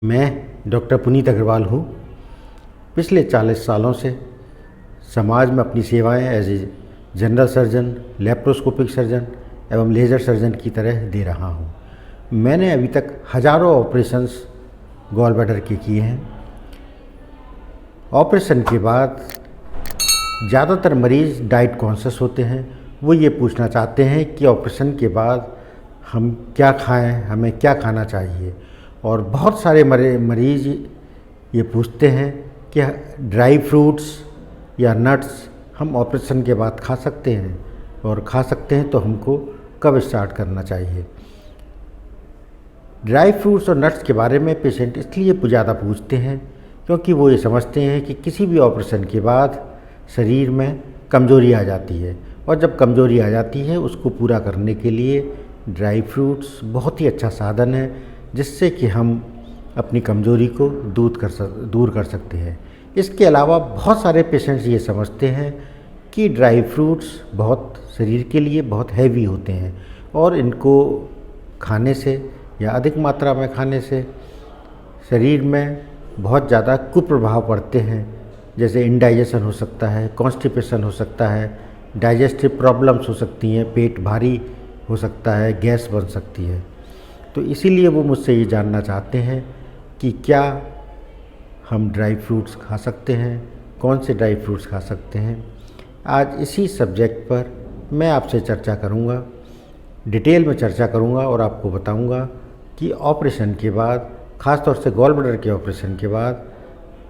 मैं डॉक्टर पुनीत अग्रवाल हूँ। पिछले 40 सालों से समाज में अपनी सेवाएं as a general surgeon, laparoscopic surgeon एवं लेज़र सर्जन की तरह दे रहा हूँ। मैंने अभी तक हज़ारों ऑपरेशंस गॉल ब्लैडर के किए हैं। ऑपरेशन के बाद ज़्यादातर मरीज़ डाइट कॉन्शियस होते हैं। वो ये पूछना चाहते हैं कि ऑपरेशन के बाद हम क्या खाएं, हमें क्या खाना चाहिए। और बहुत सारे मरीज़ ये पूछते हैं कि ड्राई फ्रूट्स या नट्स हम ऑपरेशन के बाद खा सकते हैं, और खा सकते हैं तो हमको कब स्टार्ट करना चाहिए। ड्राई फ्रूट्स और नट्स के बारे में पेशेंट इसलिए ज़्यादा पूछते हैं क्योंकि वो ये समझते हैं कि किसी भी ऑपरेशन के बाद शरीर में कमज़ोरी आ जाती है, और जब कमज़ोरी आ जाती है उसको पूरा करने के लिए ड्राई फ्रूट्स बहुत ही अच्छा साधन है, जिससे कि हम अपनी कमज़ोरी को दूर कर सकते हैं। इसके अलावा बहुत सारे पेशेंट्स ये समझते हैं कि ड्राई फ्रूट्स बहुत शरीर के लिए बहुत हैवी होते हैं, और इनको खाने से या अधिक मात्रा में खाने से शरीर में बहुत ज़्यादा कुप्रभाव पड़ते हैं, जैसे इंडाइजेशन हो सकता है, कॉन्स्टिपेशन हो सकता है, डाइजेस्टिव प्रॉब्लम्स हो सकती हैं, पेट भारी हो सकता है, गैस बन सकती है। तो इसीलिए वो मुझसे ये जानना चाहते हैं कि क्या हम ड्राई फ्रूट्स खा सकते हैं, कौन से ड्राई फ्रूट्स खा सकते हैं। आज इसी सब्जेक्ट पर मैं आपसे चर्चा करूँगा, डिटेल में चर्चा करूँगा, और आपको बताऊँगा कि ऑपरेशन के बाद, ख़ास तौर से गॉल ब्लैडर के ऑपरेशन के बाद,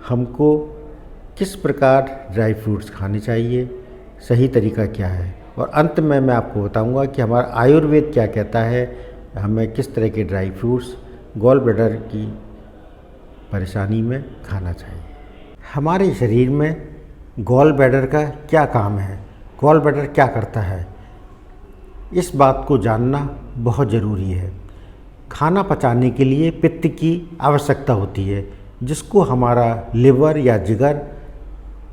हमको किस प्रकार ड्राई फ्रूट्स खाने चाहिए, सही तरीका क्या है। और अंत में मैं आपको बताऊँगा कि हमारा आयुर्वेद क्या कहता है, हमें किस तरह के ड्राई फ्रूट्स गॉल ब्लैडर की परेशानी में खाना चाहिए। हमारे शरीर में गॉल ब्लैडर का क्या काम है, गॉल ब्लैडर क्या करता है, इस बात को जानना बहुत ज़रूरी है। खाना पचाने के लिए पित्त की आवश्यकता होती है, जिसको हमारा लिवर या जिगर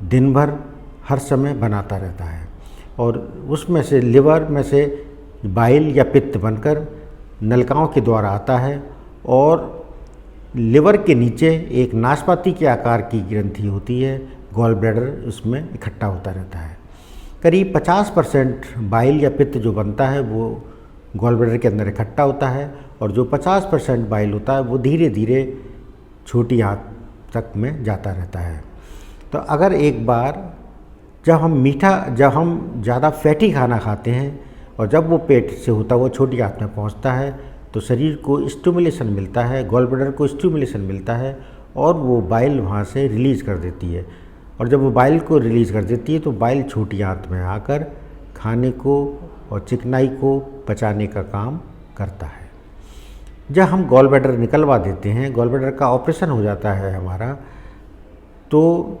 दिन भर हर समय बनाता रहता है, और उसमें से लिवर में से बाइल या पित्त बनकर नलिकाओं के द्वारा आता है, और लिवर के नीचे एक नाशपाती के आकार की ग्रंथि होती है, गॉल ब्लैडर उसमें इकट्ठा होता रहता है। करीब 50% बाइल या पित्त जो बनता है वो गॉल ब्लैडर के अंदर इकट्ठा होता है, और जो 50% बाइल होता है वो धीरे धीरे छोटी आंत तक में जाता रहता है। तो अगर एक बार जब हम ज़्यादा फैटी खाना खाते हैं और जब वो पेट से होता है वो छोटी आंत में पहुंचता है, तो शरीर को स्टिमुलेशन मिलता है, गॉल ब्लैडर को स्टिमुलेशन मिलता है, और वो बाइल वहाँ से रिलीज़ कर देती है। और जब वो बाइल को रिलीज़ कर देती है तो बाइल छोटी आंत में आकर खाने को और चिकनाई को पचाने का काम करता है। जब हम गॉल ब्लैडर निकलवा देते हैं, गॉल ब्लैडर का ऑपरेशन हो जाता है हमारा, तो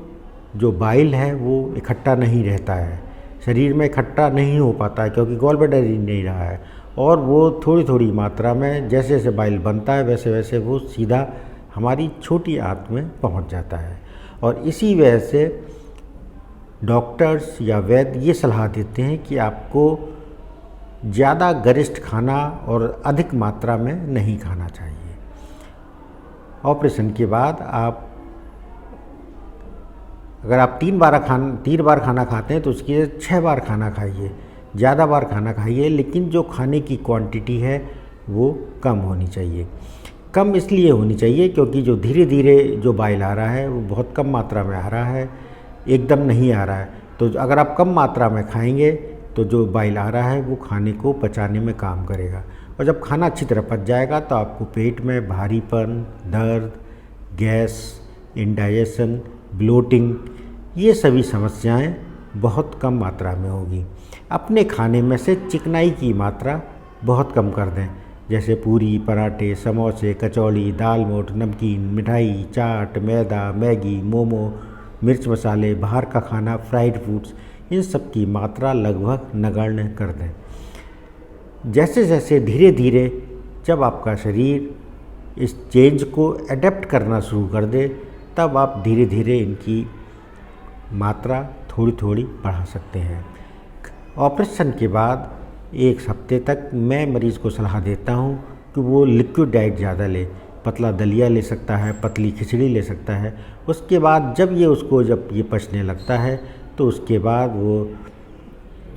जो बाइल है वो इकट्ठा नहीं रहता है, शरीर में इकट्ठा नहीं हो पाता है, क्योंकि गॉल ब्लैडर ही नहीं रहा है, और वो थोड़ी थोड़ी मात्रा में जैसे जैसे बाइल बनता है वैसे वैसे वो सीधा हमारी छोटी आंत में पहुंच जाता है। और इसी वजह से डॉक्टर्स या वैद्य ये सलाह देते हैं कि आपको ज़्यादा गरिष्ठ खाना और अधिक मात्रा में नहीं खाना चाहिए। ऑपरेशन के बाद अगर आप 3 बार खाना खाते हैं तो उसकी 6 बार खाना खाइए, ज़्यादा बार खाना खाइए, लेकिन जो खाने की क्वांटिटी है वो कम होनी चाहिए। कम इसलिए होनी चाहिए क्योंकि जो धीरे धीरे जो बाइल आ रहा है वो बहुत कम मात्रा में आ रहा है, एकदम नहीं आ रहा है। तो अगर आप कम मात्रा में खाएंगे तो जो बाइल आ रहा है वो खाने को पचाने में काम करेगा, और जब खाना अच्छी तरह पच जाएगा तो आपको पेट में भारीपन, दर्द, गैस, इंडाइजेशन, ब्लोटिंग, ये सभी समस्याएं बहुत कम मात्रा में होगी। अपने खाने में से चिकनाई की मात्रा बहुत कम कर दें, जैसे पूरी, पराठे, समोसे, कचौड़ी, दाल मोठ, नमकीन, मिठाई, चाट, मैदा, मैगी, मोमो, मिर्च मसाले, बाहर का खाना, फ्राइड फूड्स, इन सब की मात्रा लगभग नगण्य कर दें। जैसे जैसे धीरे धीरे जब आपका शरीर इस चेंज को अडेप्ट करना शुरू कर दे, तब आप धीरे धीरे इनकी मात्रा थोड़ी थोड़ी बढ़ा सकते हैं। ऑपरेशन के बाद 1 हफ्ते तक मैं मरीज़ को सलाह देता हूँ कि वो लिक्विड डाइट ज़्यादा ले, पतला दलिया ले सकता है, पतली खिचड़ी ले सकता है। उसके बाद जब ये पचने लगता है तो उसके बाद वो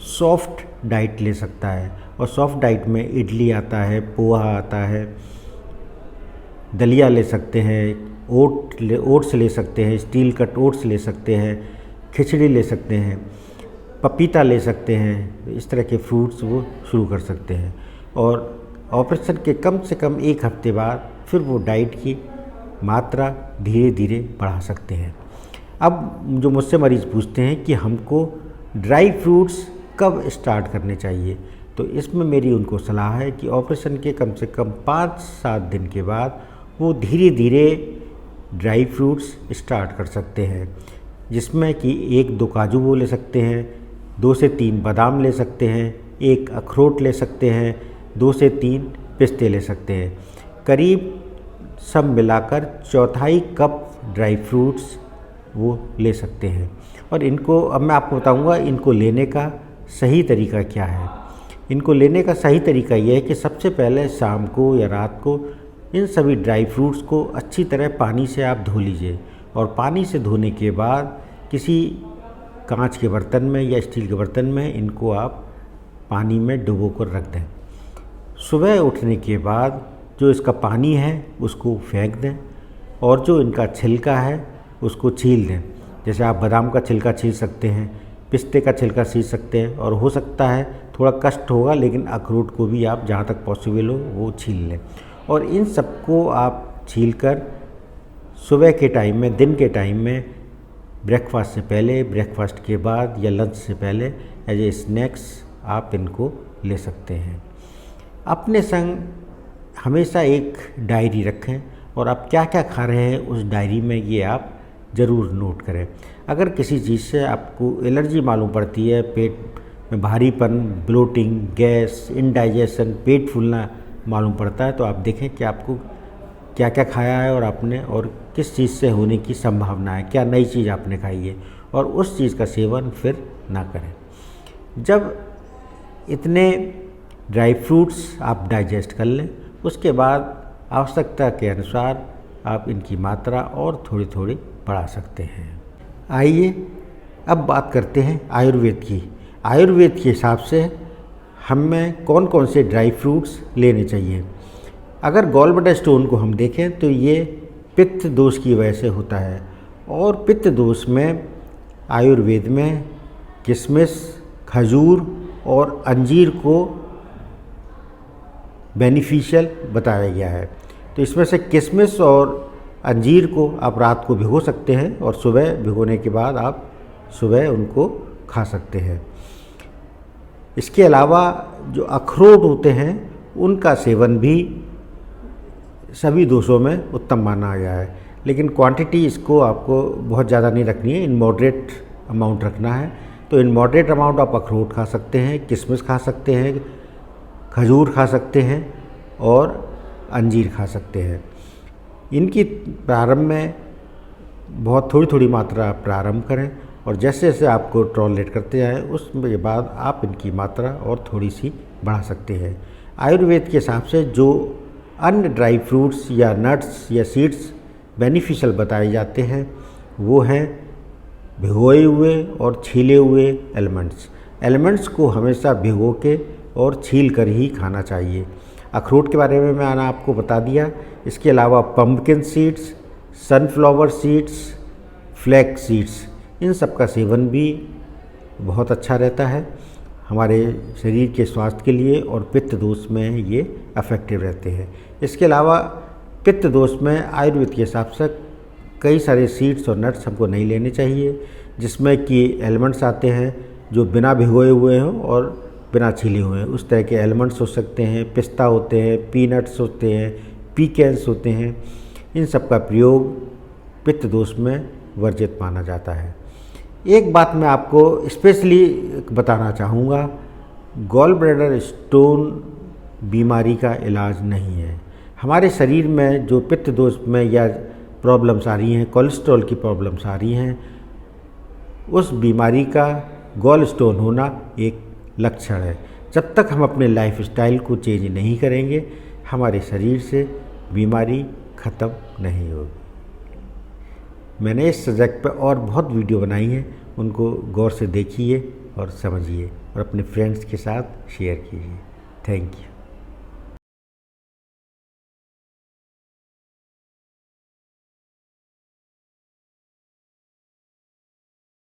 सॉफ्ट डाइट ले सकता है। और सॉफ्ट डाइट में इडली आता है, पोहा आता है, दलिया ले सकते हैं, ओट्स ले सकते हैं, स्टील कट ओट्स ले सकते हैं, खिचड़ी ले सकते हैं, पपीता ले सकते हैं। इस तरह के फ्रूट्स वो शुरू कर सकते हैं और ऑपरेशन के कम से कम 1 हफ्ते बाद फिर वो डाइट की मात्रा धीरे धीरे बढ़ा सकते हैं। अब जो मुझसे मरीज़ पूछते हैं कि हमको ड्राई फ्रूट्स कब स्टार्ट करने चाहिए, तो इसमें मेरी उनको सलाह है कि ऑपरेशन के कम से कम 5-7 दिन के बाद वो धीरे धीरे ड्राई फ्रूट्स स्टार्ट कर सकते हैं, जिसमें कि 1-2 काजू वो ले सकते हैं, 2 से 3 बादाम ले सकते हैं, 1 अखरोट ले सकते हैं, 2 से 3 पिस्ते ले सकते हैं। करीब सब मिलाकर 1/4 कप ड्राई फ्रूट्स वो ले सकते हैं। और इनको अब मैं आपको बताऊंगा इनको लेने का सही तरीका क्या है। इनको लेने का सही तरीका ये है कि सबसे पहले शाम को या रात को इन सभी ड्राई फ्रूट्स को अच्छी तरह पानी से आप धो लीजिए और पानी से धोने के बाद किसी कांच के बर्तन में या स्टील के बर्तन में इनको आप पानी में डुबो कर रख दें। सुबह उठने के बाद जो इसका पानी है उसको फेंक दें और जो इनका छिलका है उसको छील दें। जैसे आप बादाम का छिलका छील सकते हैं, पिस्ते का छिलका छील सकते हैं और हो सकता है थोड़ा कष्ट होगा लेकिन अखरोट को भी आप जहाँ तक पॉसिबल हो वो छील लें। और इन सबको आप छील कर सुबह के टाइम में, दिन के टाइम में, ब्रेकफास्ट से पहले, ब्रेकफास्ट के बाद या लंच से पहले एज ए स्नैक्स आप इनको ले सकते हैं। अपने संग हमेशा एक डायरी रखें और आप क्या क्या खा रहे हैं उस डायरी में ये आप ज़रूर नोट करें। अगर किसी चीज़ से आपको एलर्जी मालूम पड़ती है, पेट में भारीपन, ब्लोटिंग, गैस, इंडाइजेशन, पेट फूलना मालूम पड़ता है, तो आप देखें कि आपको क्या क्या खाया है और आपने और किस चीज़ से होने की संभावना है, क्या नई चीज़ आपने खाई है और उस चीज़ का सेवन फिर ना करें। जब इतने ड्राई फ्रूट्स आप डाइजेस्ट कर लें उसके बाद आवश्यकता के अनुसार आप इनकी मात्रा और थोड़ी थोड़ी बढ़ा सकते हैं। आइए अब बात करते हैं आयुर्वेद की। आयुर्वेद के हिसाब से हमें कौन कौन से ड्राई फ्रूट्स लेने चाहिए। अगर गॉल ब्लैडर स्टोन को हम देखें तो ये पित्त दोष की वजह से होता है और पित्त दोष में आयुर्वेद में किशमिश, खजूर और अंजीर को बेनिफिशियल बताया गया है। तो इसमें से किशमिश और अंजीर को आप रात को भिगो सकते हैं और सुबह भिगोने के बाद आप सुबह उनको खा सकते हैं। इसके अलावा जो अखरोट होते हैं उनका सेवन भी सभी दोषों में उत्तम माना गया है, लेकिन क्वांटिटी इसको आपको बहुत ज़्यादा नहीं रखनी है, इन मॉडरेट अमाउंट रखना है। तो इन मॉडरेट अमाउंट आप अखरोट खा सकते हैं, किशमिश खा सकते हैं, खजूर खा सकते हैं और अंजीर खा सकते हैं। इनकी प्रारंभ में बहुत थोड़ी थोड़ी मात्रा आप प्रारंभ करें और जैसे जैसे आपको टॉलरेट करते जाएँ उसके बाद आप इनकी मात्रा और थोड़ी सी बढ़ा सकते हैं। आयुर्वेद के हिसाब से जो अन्य ड्राई फ्रूट्स या नट्स या सीड्स बेनिफिशियल बताए जाते हैं वो हैं भिगोए हुए और छीले हुए एलिमेंट्स। एलिमेंट्स को हमेशा भिगो के और छील कर ही खाना चाहिए। अखरोट के बारे में मैंने आपको बता दिया। इसके अलावा pumpkin seeds, sunflower seeds, flax seeds, इन सब का सेवन भी बहुत अच्छा रहता है हमारे शरीर के स्वास्थ्य के लिए और पित्त दोष में ये अफेक्टिव रहते हैं। इसके अलावा पित्त दोष में आयुर्वेद के हिसाब से कई सारे सीड्स और नट्स हमको नहीं लेने चाहिए, जिसमें कि एलिमेंट्स आते हैं जो बिना भिगोए हुए हों और बिना छीले हुए हैं। उस तरह के एलिमेंट्स हो सकते हैं, पिस्ता होते हैं, पीनट्स होते हैं, पीकेन्स होते हैं। इन सब का प्रयोग पित्त दोष में वर्जित माना जाता है। एक बात मैं आपको स्पेशली बताना चाहूँगा, गॉल ब्लैडर स्टोन बीमारी का इलाज नहीं है। हमारे शरीर में जो पित्त दोष में या प्रॉब्लम्स आ रही हैं, कोलेस्ट्रॉल की प्रॉब्लम्स आ रही हैं, उस बीमारी का गॉल स्टोन होना एक लक्षण है। जब तक हम अपने लाइफस्टाइल को चेंज नहीं करेंगे हमारे शरीर से बीमारी ख़त्म नहीं होगी। मैंने इस सब्जेक्ट पर और बहुत वीडियो बनाई हैं, उनको गौर से देखिए और समझिए और अपने फ्रेंड्स के साथ शेयर कीजिए। Thank you.